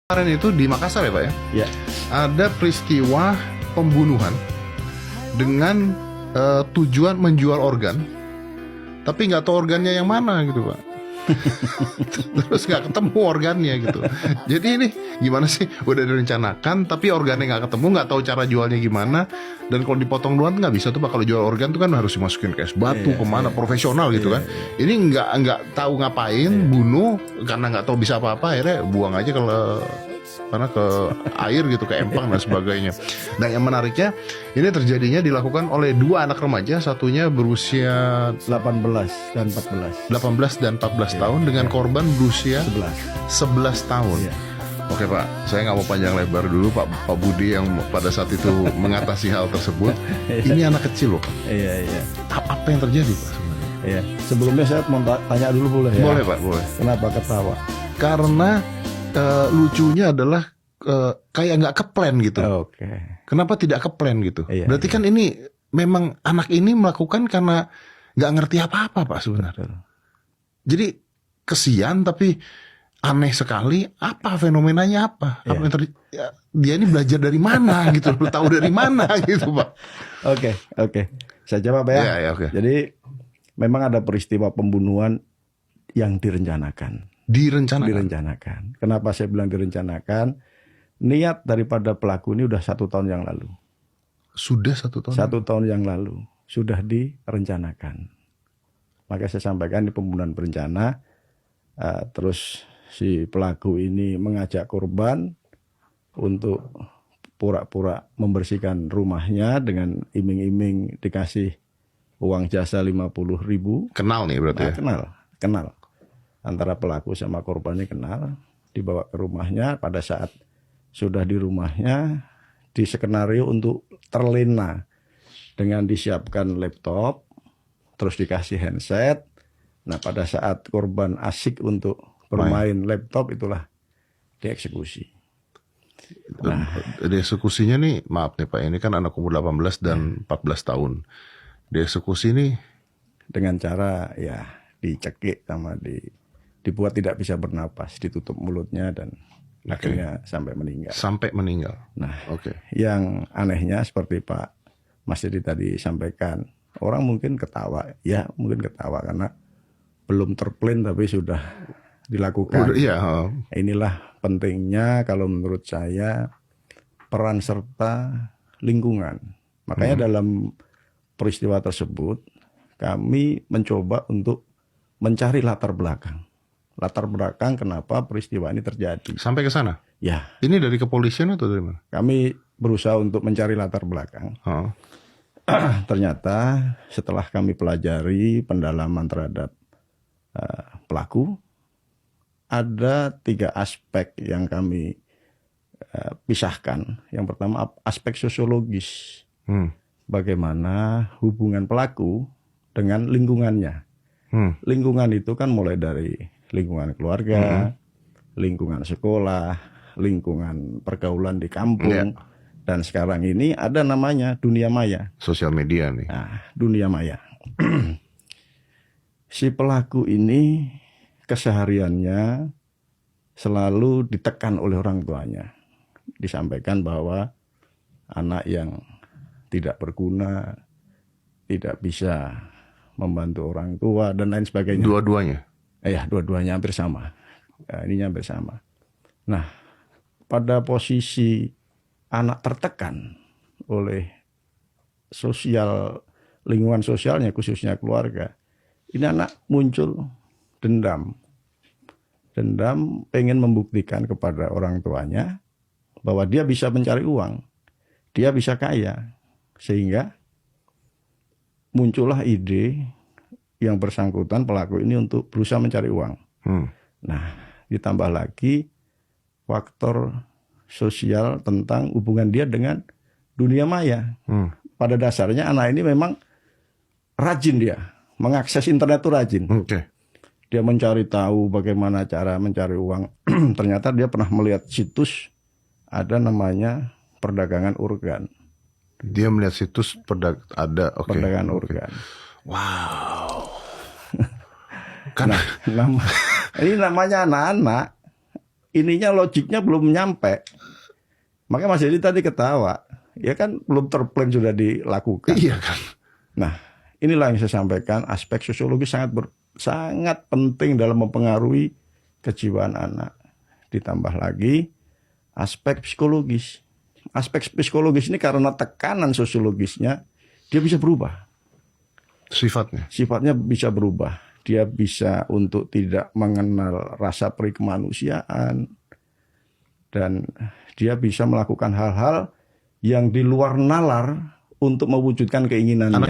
Kemarin itu di Makassar ya Pak ya, Ya, ada peristiwa pembunuhan dengan tujuan menjual organ, tapi nggak tahu organnya yang mana gitu Pak. Terus nggak ketemu organnya gitu. Jadi ini gimana sih? Udah direncanakan, tapi organnya nggak ketemu, nggak tahu cara jualnya gimana. Dan kalau dipotong duluan nggak bisa tuh Pak. Kalau jual organ tuh kan harus dimasukin ke es batu, kemana profesional gitu kan. Ini nggak tahu ngapain, bunuh karena nggak tahu bisa apa-apa, akhirnya buang aja ke air gitu, ke empang dan sebagainya. Nah yang menariknya ini terjadinya dilakukan oleh dua anak remaja, satunya berusia 18 dan 14. 18 dan 14 tahun dengan korban berusia 11 tahun. Iya. Oke Pak, saya nggak mau panjang lebar dulu Pak Budi yang pada saat itu mengatasi hal tersebut. Ini anak kecil loh Pak. Iya. Apa yang terjadi Pak sebenarnya? Iya. Sebelumnya saya mau tanya dulu boleh ya? Boleh Pak, boleh. Kenapa ketawa? Karena lucunya adalah kayak nggak keplan gitu. Oke. Kenapa tidak keplan gitu? Iya, Berarti kan ini memang anak ini melakukan karena nggak ngerti apa-apa Pak sebenarnya. Betul. Jadi kesian tapi aneh sekali. Apa fenomenanya apa? Iya. Apa yang dia ini belajar dari mana gitu? Tahu dari mana gitu Pak? Oke. Saya jawab ya. Ya, oke. Jadi memang ada peristiwa pembunuhan yang direncanakan. Direncanakan. Kenapa saya bilang direncanakan? Niat daripada pelaku ini udah 1 tahun yang lalu. Sudah 1 tahun. 1 tahun yang lalu sudah direncanakan. Maka saya sampaikan di pembunuhan berencana. Terus si pelaku ini mengajak korban untuk pura-pura membersihkan rumahnya dengan iming-iming dikasih uang jasa 50.000. Kenal nih berarti ya? Kenal. Antara pelaku sama korbannya kenal. Dibawa ke rumahnya. Pada saat sudah di rumahnya, di skenario untuk terlena dengan disiapkan laptop, terus dikasih handset. Nah pada saat korban asik untuk bermain laptop, itulah dieksekusi. Nah, dieksekusinya nih, maaf nih Pak, ini kan anak umur 18 dan 14 tahun. Dieksekusi nih dengan cara ya dicekik sama dibuat tidak bisa bernapas, ditutup mulutnya dan akhirnya sampai meninggal. Sampai meninggal. Nah, yang anehnya seperti Pak Mas Dedi tadi sampaikan, orang mungkin ketawa, ya mungkin ketawa karena belum terplan tapi sudah dilakukan. Iya. Inilah pentingnya kalau menurut saya peran serta lingkungan. Makanya dalam peristiwa tersebut kami mencoba untuk mencari latar belakang. Latar belakang kenapa peristiwa ini terjadi. Sampai ke sana? Ya. Ini dari kepolisian atau dari mana? Kami berusaha untuk mencari latar belakang. Ternyata setelah kami pelajari pendalaman terhadap pelaku, ada 3 aspek yang kami pisahkan. Yang pertama aspek sosiologis. Bagaimana hubungan pelaku dengan lingkungannya. Lingkungan itu kan mulai dari lingkungan keluarga, lingkungan sekolah, lingkungan pergaulan di kampung, dan sekarang ini ada namanya dunia maya. Sosial media nih. Nah, dunia maya. Si pelaku ini kesehariannya selalu ditekan oleh orang tuanya. Disampaikan bahwa anak yang tidak berguna, tidak bisa membantu orang tua, dan lain sebagainya. Dua-duanya? Dua-duanya hampir sama. Ininya hampir sama. Nah, pada posisi anak tertekan oleh lingkungan sosialnya, khususnya keluarga, ini anak muncul dendam. Dendam pengen membuktikan kepada orang tuanya bahwa dia bisa mencari uang, dia bisa kaya, sehingga muncullah ide yang bersangkutan pelaku ini untuk berusaha mencari uang. Nah, ditambah lagi faktor sosial tentang hubungan dia dengan dunia maya. Pada dasarnya anak ini memang rajin, dia mengakses internet itu rajin. Dia mencari tahu bagaimana cara mencari uang. Ternyata dia pernah melihat situs ada namanya perdagangan organ. Dia melihat situs perdagangan organ. Wow. Nah, ini namanya anak-anak ininya logiknya belum nyampe. Makanya Mas Dedi tadi ketawa. Ya kan belum terplan sudah dilakukan. Iya kan. Nah, inilah yang saya sampaikan, aspek sosiologis sangat penting dalam mempengaruhi kejiwaan anak. Ditambah lagi aspek psikologis. Aspek psikologis ini karena tekanan sosiologisnya dia bisa berubah. Sifatnya bisa berubah. Dia bisa untuk tidak mengenal rasa peri kemanusiaan, dan dia bisa melakukan hal-hal yang di luar nalar untuk mewujudkan keinginannya.